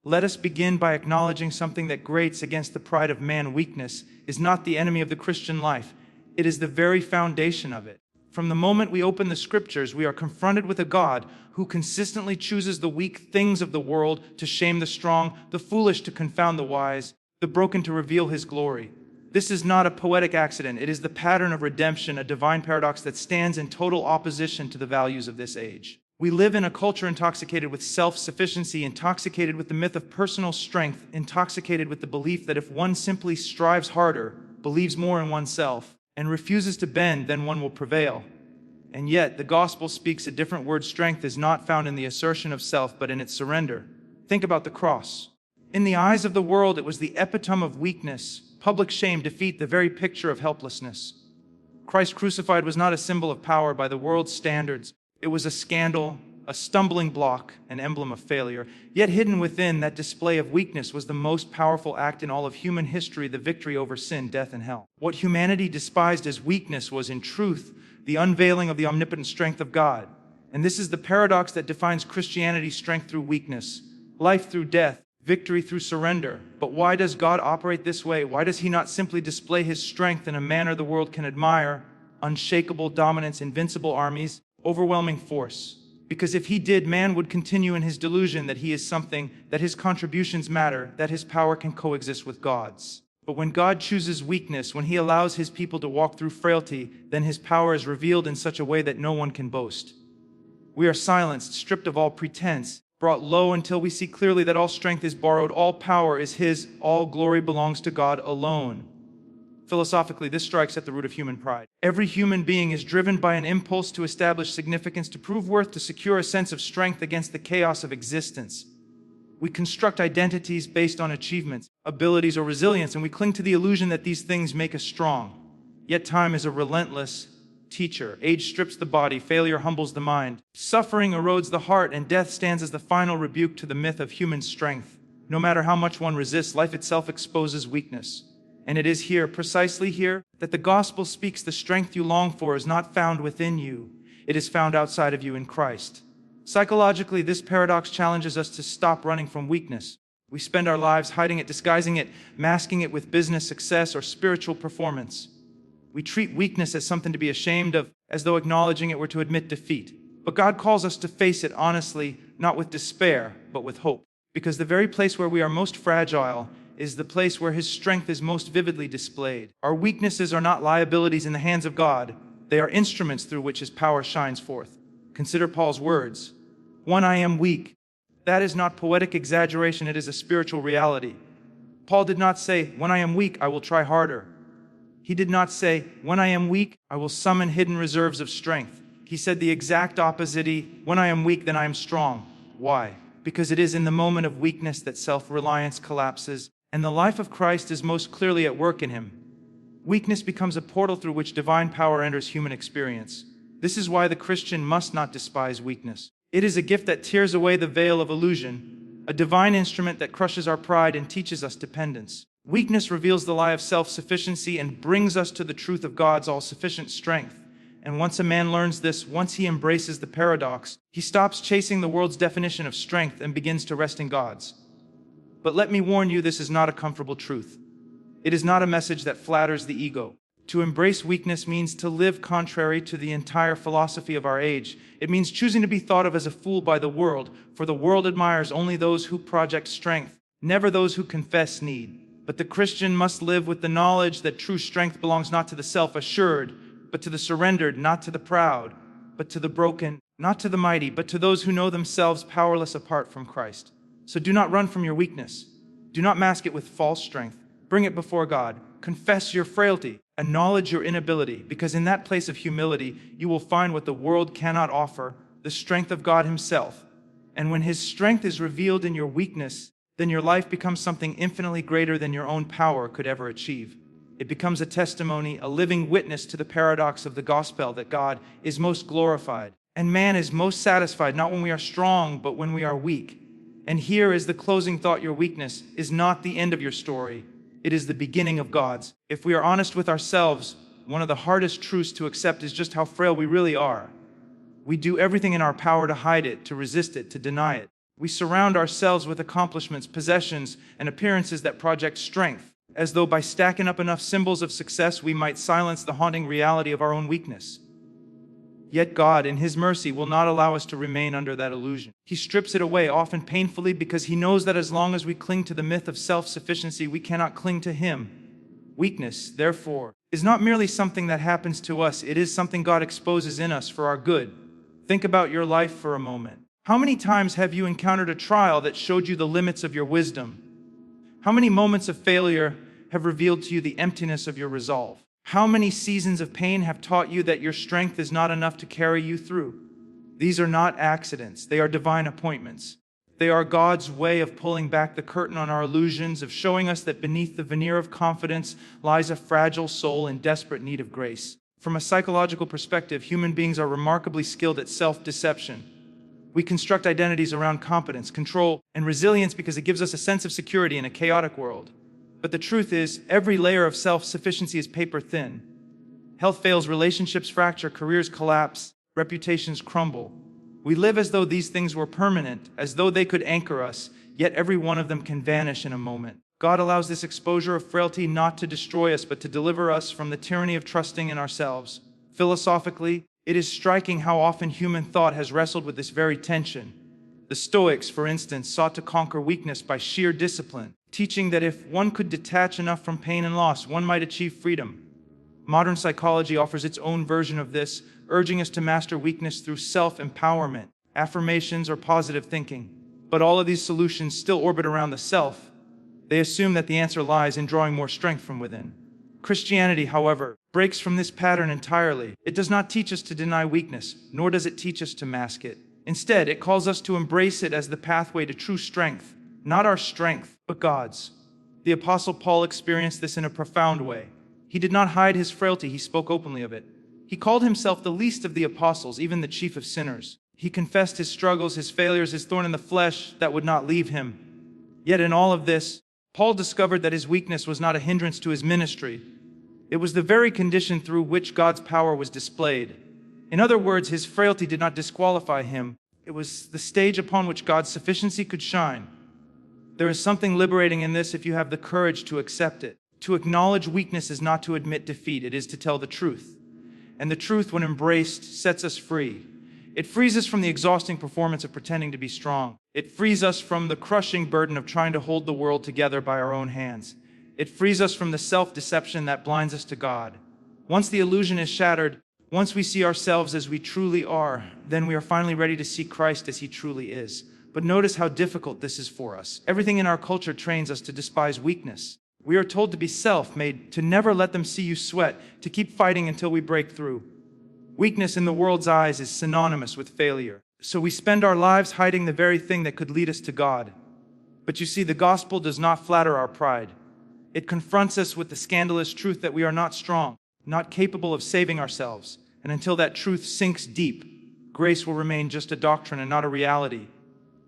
Let us begin by acknowledging something that grates against the pride of man. Weakness is not the enemy of the Christian life. It is the very foundation of it. From the moment we open the scriptures, we are confronted with a God who consistently chooses the weak things of the world to shame the strong, the foolish to confound the wise, the broken to reveal his glory. This is not a poetic accident. It is the pattern of redemption, a divine paradox that stands in total opposition to the values of this age. We live in a culture intoxicated with self-sufficiency, intoxicated with the myth of personal strength, intoxicated with the belief that if one simply strives harder, believes more in oneself, and refuses to bend, then one will prevail. And yet, the gospel speaks a different word. Strength is not found in the assertion of self, but in its surrender. Think about the cross. In the eyes of the world, it was the epitome of weakness, public shame, defeat, the very picture of helplessness. Christ crucified was not a symbol of power by the world's standards. It was a scandal, a stumbling block, an emblem of failure. Yet hidden within that display of weakness was the most powerful act in all of human history, the victory over sin, death, and hell. What humanity despised as weakness was, in truth, the unveiling of the omnipotent strength of God. And this is the paradox that defines Christianity: strength through weakness, life through death, victory through surrender. But why does God operate this way? Why does he not simply display his strength in a manner the world can admire? Unshakable dominance, invincible armies, overwhelming force. Because if he did, man would continue in his delusion that he is something, that his contributions matter, that his power can coexist with God's. But when God chooses weakness, when he allows his people to walk through frailty, then his power is revealed in such a way that no one can boast. We are silenced, stripped of all pretense, brought low until we see clearly that all strength is borrowed, all power is his, all glory belongs to God alone. Philosophically, this strikes at the root of human pride. Every human being is driven by an impulse to establish significance, to prove worth, to secure a sense of strength against the chaos of existence. We construct identities based on achievements, abilities, or resilience, and we cling to the illusion that these things make us strong. Yet time is a relentless teacher. Age strips the body, failure humbles the mind, suffering erodes the heart, and death stands as the final rebuke to the myth of human strength. No matter how much one resists, life itself exposes weakness. And it is here, precisely here, that the gospel speaks. The strength you long for is not found within you. It is found outside of you in Christ. Psychologically, this paradox challenges us to stop running from weakness. We spend our lives hiding it, disguising it, masking it with business success or spiritual performance. We treat weakness as something to be ashamed of, as though acknowledging it were to admit defeat. But God calls us to face it honestly, not with despair, but with hope. Because the very place where we are most fragile is the place where his strength is most vividly displayed. Our weaknesses are not liabilities in the hands of God. They are instruments through which his power shines forth. Consider Paul's words. When I am weak. That is not poetic exaggeration, it is a spiritual reality. Paul did not say, when I am weak, I will try harder. He did not say, when I am weak, I will summon hidden reserves of strength. He said the exact opposite. When I am weak, then I am strong. Why? Because it is in the moment of weakness that self-reliance collapses, and the life of Christ is most clearly at work in him. Weakness becomes a portal through which divine power enters human experience. This is why the Christian must not despise weakness. It is a gift that tears away the veil of illusion, a divine instrument that crushes our pride and teaches us dependence. Weakness reveals the lie of self-sufficiency and brings us to the truth of God's all-sufficient strength. And once a man learns this, once he embraces the paradox, he stops chasing the world's definition of strength and begins to rest in God's. But let me warn you, this is not a comfortable truth. It is not a message that flatters the ego. To embrace weakness means to live contrary to the entire philosophy of our age. It means choosing to be thought of as a fool by the world, for the world admires only those who project strength, never those who confess need. But the Christian must live with the knowledge that true strength belongs not to the self-assured, but to the surrendered, not to the proud, but to the broken, not to the mighty, but to those who know themselves powerless apart from Christ. So do not run from your weakness. Do not mask it with false strength. Bring it before God. Confess your frailty. Acknowledge your inability, because in that place of humility, you will find what the world cannot offer, the strength of God himself. And when his strength is revealed in your weakness, then your life becomes something infinitely greater than your own power could ever achieve. It becomes a testimony, a living witness to the paradox of the gospel that God is most glorified, and man is most satisfied, not when we are strong, but when we are weak. And here is the closing thought: your weakness is not the end of your story. It is the beginning of God's. If we are honest with ourselves, one of the hardest truths to accept is just how frail we really are. We do everything in our power to hide it, to resist it, to deny it. We surround ourselves with accomplishments, possessions, and appearances that project strength, as though by stacking up enough symbols of success we might silence the haunting reality of our own weakness. Yet God, in His mercy, will not allow us to remain under that illusion. He strips it away, often painfully, because He knows that as long as we cling to the myth of self-sufficiency, we cannot cling to Him. Weakness, therefore, is not merely something that happens to us, it is something God exposes in us for our good. Think about your life for a moment. How many times have you encountered a trial that showed you the limits of your wisdom? How many moments of failure have revealed to you the emptiness of your resolve? How many seasons of pain have taught you that your strength is not enough to carry you through? These are not accidents, they are divine appointments. They are God's way of pulling back the curtain on our illusions, of showing us that beneath the veneer of confidence lies a fragile soul in desperate need of grace. From a psychological perspective, human beings are remarkably skilled at self-deception. We construct identities around competence, control, and resilience because it gives us a sense of security in a chaotic world. But the truth is, every layer of self-sufficiency is paper thin. Health fails, relationships fracture, careers collapse, reputations crumble. We live as though these things were permanent, as though they could anchor us, yet every one of them can vanish in a moment. God allows this exposure of frailty not to destroy us, but to deliver us from the tyranny of trusting in ourselves. Philosophically, it is striking how often human thought has wrestled with this very tension. The Stoics, for instance, sought to conquer weakness by sheer discipline, teaching that if one could detach enough from pain and loss, one might achieve freedom. Modern psychology offers its own version of this, urging us to master weakness through self-empowerment, affirmations, or positive thinking. But all of these solutions still orbit around the self. They assume that the answer lies in drawing more strength from within. Christianity, however, breaks from this pattern entirely. It does not teach us to deny weakness, nor does it teach us to mask it. Instead, it calls us to embrace it as the pathway to true strength, not our strength, but God's. The Apostle Paul experienced this in a profound way. He did not hide his frailty, he spoke openly of it. He called himself the least of the apostles, even the chief of sinners. He confessed his struggles, his failures, his thorn in the flesh that would not leave him. Yet in all of this, Paul discovered that his weakness was not a hindrance to his ministry. It was the very condition through which God's power was displayed. In other words, his frailty did not disqualify him. It was the stage upon which God's sufficiency could shine. There is something liberating in this if you have the courage to accept it. To acknowledge weakness is not to admit defeat, it is to tell the truth. And the truth, when embraced, sets us free. It frees us from the exhausting performance of pretending to be strong. It frees us from the crushing burden of trying to hold the world together by our own hands. It frees us from the self-deception that blinds us to God. Once the illusion is shattered, once we see ourselves as we truly are, then we are finally ready to see Christ as He truly is. But notice how difficult this is for us. Everything in our culture trains us to despise weakness. We are told to be self-made, to never let them see you sweat, to keep fighting until we break through. Weakness in the world's eyes is synonymous with failure. So we spend our lives hiding the very thing that could lead us to God. But you see, the gospel does not flatter our pride. It confronts us with the scandalous truth that we are not strong, not capable of saving ourselves. And until that truth sinks deep, grace will remain just a doctrine and not a reality.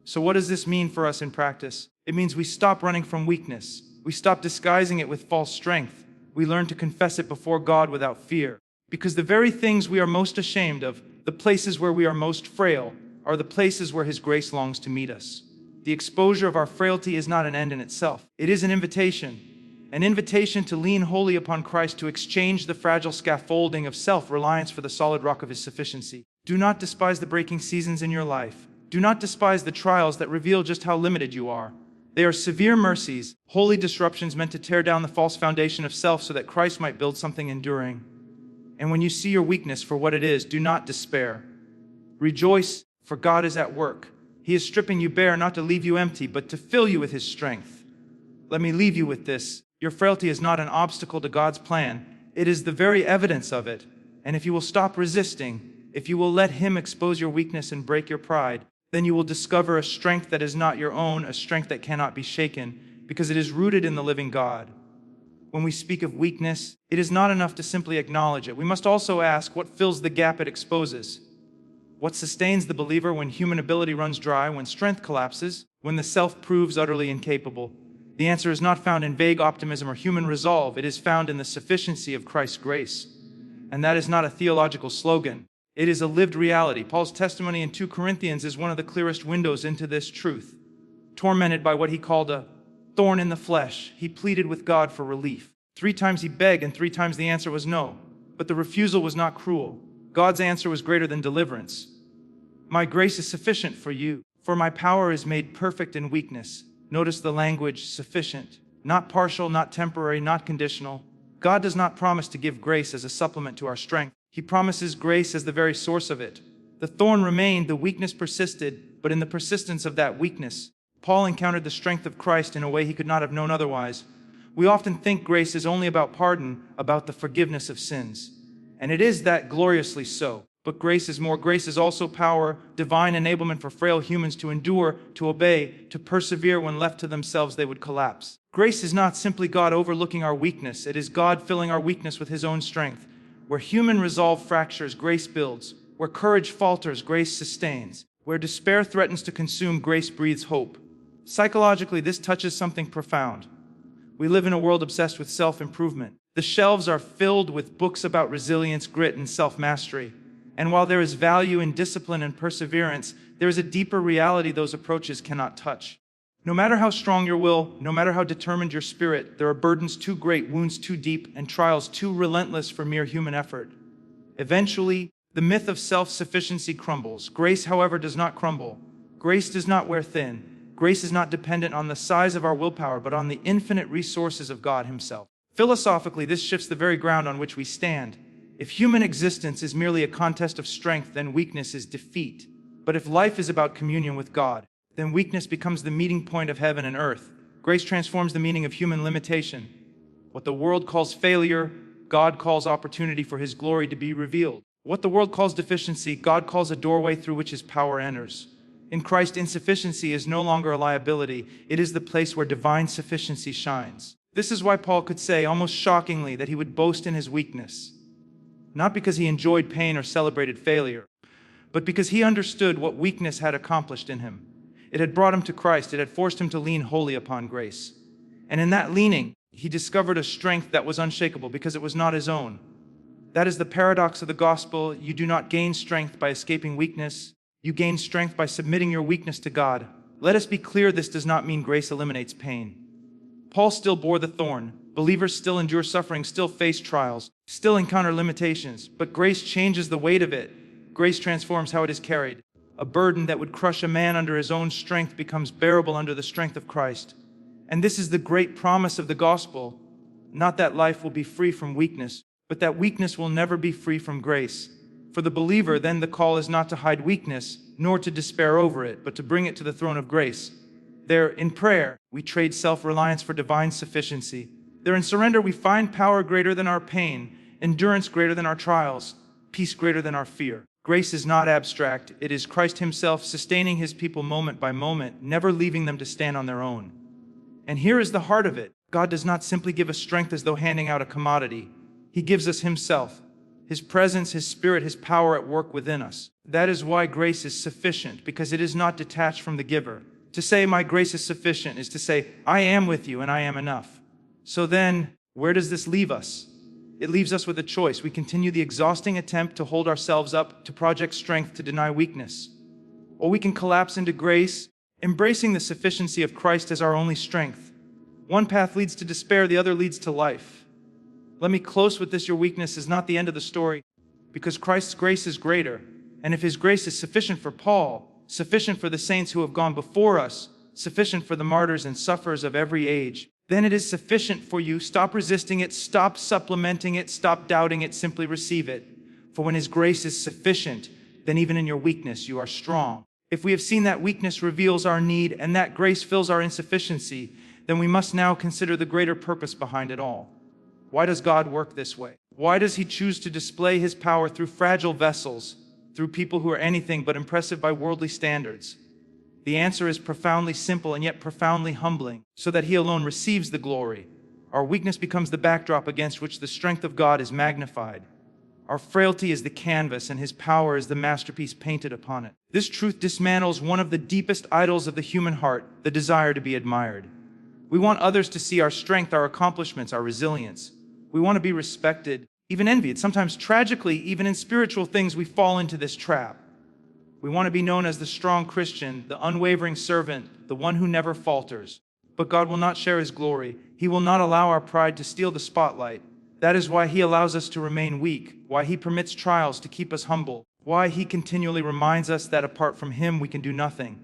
So what does this mean for us in practice? It means we stop running from weakness. We stop disguising it with false strength. We learn to confess it before God without fear. Because the very things we are most ashamed of, the places where we are most frail, are the places where His grace longs to meet us. The exposure of our frailty is not an end in itself. It is an invitation to lean wholly upon Christ, to exchange the fragile scaffolding of self-reliance for the solid rock of His sufficiency. Do not despise the breaking seasons in your life. Do not despise the trials that reveal just how limited you are. They are severe mercies, holy disruptions meant to tear down the false foundation of self so that Christ might build something enduring. And when you see your weakness for what it is, do not despair. Rejoice, for God is at work. He is stripping you bare not to leave you empty, but to fill you with His strength. Let me leave you with this. Your frailty is not an obstacle to God's plan. It is the very evidence of it. And if you will stop resisting, if you will let Him expose your weakness and break your pride, then you will discover a strength that is not your own, a strength that cannot be shaken, because it is rooted in the living God. When we speak of weakness, it is not enough to simply acknowledge it. We must also ask what fills the gap it exposes. What sustains the believer when human ability runs dry, when strength collapses, when the self proves utterly incapable? The answer is not found in vague optimism or human resolve. It is found in the sufficiency of Christ's grace. And that is not a theological slogan. It is a lived reality. Paul's testimony in 2 Corinthians is one of the clearest windows into this truth. Tormented by what he called a thorn in the flesh, he pleaded with God for relief. 3 times he begged, and 3 times the answer was no. But the refusal was not cruel. God's answer was greater than deliverance. My grace is sufficient for you, for my power is made perfect in weakness. Notice the language, sufficient. Not partial, not temporary, not conditional. God does not promise to give grace as a supplement to our strength. He promises grace as the very source of it. The thorn remained, the weakness persisted, but in the persistence of that weakness, Paul encountered the strength of Christ in a way he could not have known otherwise. We often think grace is only about pardon, about the forgiveness of sins. And it is that gloriously so. But grace is more. Grace is also power, divine enablement for frail humans to endure, to obey, to persevere when left to themselves they would collapse. Grace is not simply God overlooking our weakness. It is God filling our weakness with His own strength. Where human resolve fractures, grace builds. Where courage falters, grace sustains. Where despair threatens to consume, grace breathes hope. Psychologically, this touches something profound. We live in a world obsessed with self-improvement. The shelves are filled with books about resilience, grit, and self-mastery. And while there is value in discipline and perseverance, there is a deeper reality those approaches cannot touch. No matter how strong your will, no matter how determined your spirit, there are burdens too great, wounds too deep, and trials too relentless for mere human effort. Eventually, the myth of self-sufficiency crumbles. Grace, however, does not crumble. Grace does not wear thin. Grace is not dependent on the size of our willpower, but on the infinite resources of God Himself. Philosophically, this shifts the very ground on which we stand. If human existence is merely a contest of strength, then weakness is defeat. But if life is about communion with God, then weakness becomes the meeting point of heaven and earth. Grace transforms the meaning of human limitation. What the world calls failure, God calls opportunity for His glory to be revealed. What the world calls deficiency, God calls a doorway through which His power enters. In Christ, insufficiency is no longer a liability. It is the place where divine sufficiency shines. This is why Paul could say, almost shockingly, that he would boast in his weakness. Not because he enjoyed pain or celebrated failure, but because he understood what weakness had accomplished in him. It had brought him to Christ. It had forced him to lean wholly upon grace. And in that leaning, he discovered a strength that was unshakable because it was not his own. That is the paradox of the gospel. You do not gain strength by escaping weakness. You gain strength by submitting your weakness to God. Let us be clear, this does not mean grace eliminates pain. Paul still bore the thorn. Believers still endure suffering, still face trials, still encounter limitations, but grace changes the weight of it. Grace transforms how it is carried. A burden that would crush a man under his own strength becomes bearable under the strength of Christ. And this is the great promise of the gospel. Not that life will be free from weakness, but that weakness will never be free from grace. For the believer, then, the call is not to hide weakness, nor to despair over it, but to bring it to the throne of grace. There, in prayer, we trade self-reliance for divine sufficiency. There, in surrender, we find power greater than our pain, endurance greater than our trials, peace greater than our fear. Grace is not abstract. It is Christ Himself sustaining His people moment by moment, never leaving them to stand on their own. And here is the heart of it. God does not simply give us strength as though handing out a commodity. He gives us Himself, His presence, His Spirit, His power at work within us. That is why grace is sufficient, because it is not detached from the giver. To say, my grace is sufficient, is to say, I am with you and I am enough. So then, where does this leave us? It leaves us with a choice. We continue the exhausting attempt to hold ourselves up, to project strength, to deny weakness. Or we can collapse into grace, embracing the sufficiency of Christ as our only strength. One path leads to despair, the other leads to life. Let me close with this. Your weakness is not the end of the story, because Christ's grace is greater. And if His grace is sufficient for Paul, sufficient for the saints who have gone before us, sufficient for the martyrs and sufferers of every age, then it is sufficient for you. Stop resisting it, stop supplementing it, stop doubting it, simply receive it. For when His grace is sufficient, then even in your weakness you are strong. If we have seen that weakness reveals our need and that grace fills our insufficiency, then we must now consider the greater purpose behind it all. Why does God work this way? Why does He choose to display His power through fragile vessels, through people who are anything but impressive by worldly standards? The answer is profoundly simple and yet profoundly humbling, so that He alone receives the glory. Our weakness becomes the backdrop against which the strength of God is magnified. Our frailty is the canvas and His power is the masterpiece painted upon it. This truth dismantles one of the deepest idols of the human heart, the desire to be admired. We want others to see our strength, our accomplishments, our resilience. We want to be respected, even envied. Sometimes tragically, even in spiritual things, we fall into this trap. We want to be known as the strong Christian, the unwavering servant, the one who never falters. But God will not share his glory. He will not allow our pride to steal the spotlight. That is why he allows us to remain weak, why he permits trials to keep us humble, why he continually reminds us that apart from him we can do nothing.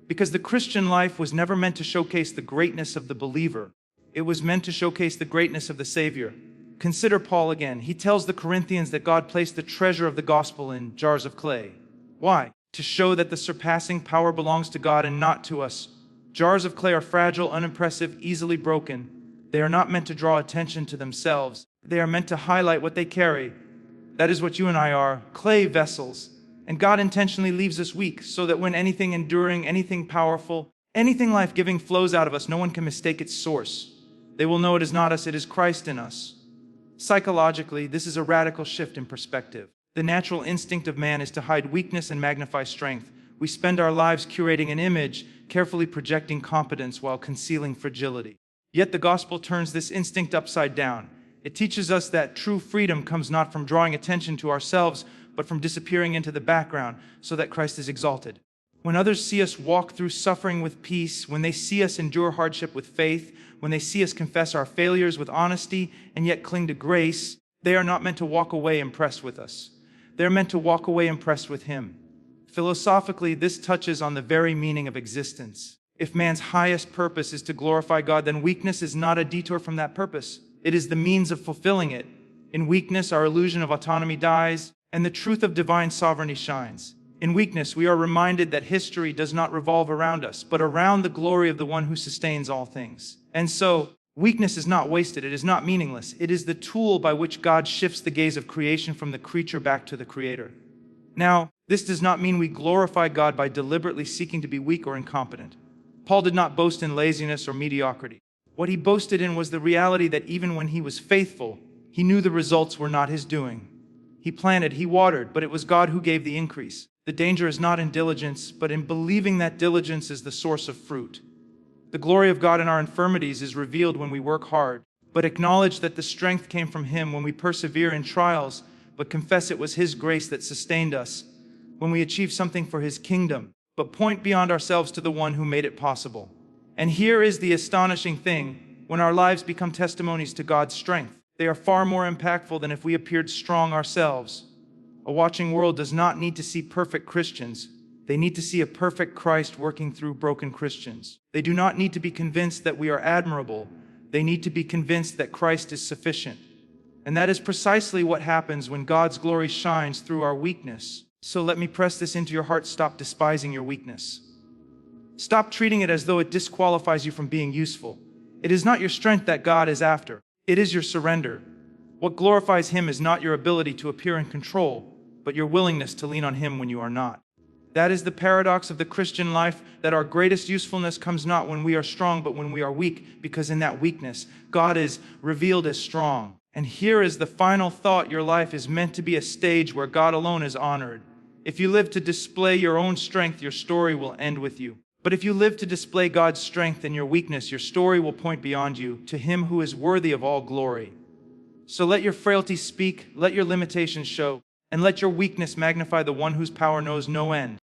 Because the Christian life was never meant to showcase the greatness of the believer. It was meant to showcase the greatness of the Savior. Consider Paul again. He tells the Corinthians that God placed the treasure of the gospel in jars of clay. Why? To show that the surpassing power belongs to God and not to us. Jars of clay are fragile, unimpressive, easily broken. They are not meant to draw attention to themselves. They are meant to highlight what they carry. That is what you and I are, clay vessels. And God intentionally leaves us weak so that when anything enduring, anything powerful, anything life-giving flows out of us, no one can mistake its source. They will know it is not us, it is Christ in us. Psychologically, this is a radical shift in perspective. The natural instinct of man is to hide weakness and magnify strength. We spend our lives curating an image, carefully projecting competence while concealing fragility. Yet the gospel turns this instinct upside down. It teaches us that true freedom comes not from drawing attention to ourselves, but from disappearing into the background so that Christ is exalted. When others see us walk through suffering with peace, when they see us endure hardship with faith, when they see us confess our failures with honesty and yet cling to grace, they are not meant to walk away impressed with us. They're meant to walk away impressed with him. Philosophically, this touches on the very meaning of existence. If man's highest purpose is to glorify God, then weakness is not a detour from that purpose. It is the means of fulfilling it. In weakness, our illusion of autonomy dies, and the truth of divine sovereignty shines. In weakness, we are reminded that history does not revolve around us, but around the glory of the one who sustains all things. And so, weakness is not wasted, it is not meaningless. It is the tool by which God shifts the gaze of creation from the creature back to the Creator. Now, this does not mean we glorify God by deliberately seeking to be weak or incompetent. Paul did not boast in laziness or mediocrity. What he boasted in was the reality that even when he was faithful, he knew the results were not his doing. He planted, he watered, but it was God who gave the increase. The danger is not in diligence, but in believing that diligence is the source of fruit. The glory of God in our infirmities is revealed when we work hard, but acknowledge that the strength came from him when we persevere in trials, but confess it was his grace that sustained us, when we achieve something for his kingdom, but point beyond ourselves to the one who made it possible. And here is the astonishing thing: when our lives become testimonies to God's strength, they are far more impactful than if we appeared strong ourselves. A watching world does not need to see perfect Christians. They need to see a perfect Christ working through broken Christians. They do not need to be convinced that we are admirable. They need to be convinced that Christ is sufficient. And that is precisely what happens when God's glory shines through our weakness. So let me press this into your heart: stop despising your weakness. Stop treating it as though it disqualifies you from being useful. It is not your strength that God is after. It is your surrender. What glorifies him is not your ability to appear in control, but your willingness to lean on him when you are not. That is the paradox of the Christian life, that our greatest usefulness comes not when we are strong, but when we are weak, because in that weakness, God is revealed as strong. And here is the final thought: your life is meant to be a stage where God alone is honored. If you live to display your own strength, your story will end with you. But if you live to display God's strength in your weakness, your story will point beyond you to him who is worthy of all glory. So let your frailty speak, let your limitations show, and let your weakness magnify the one whose power knows no end.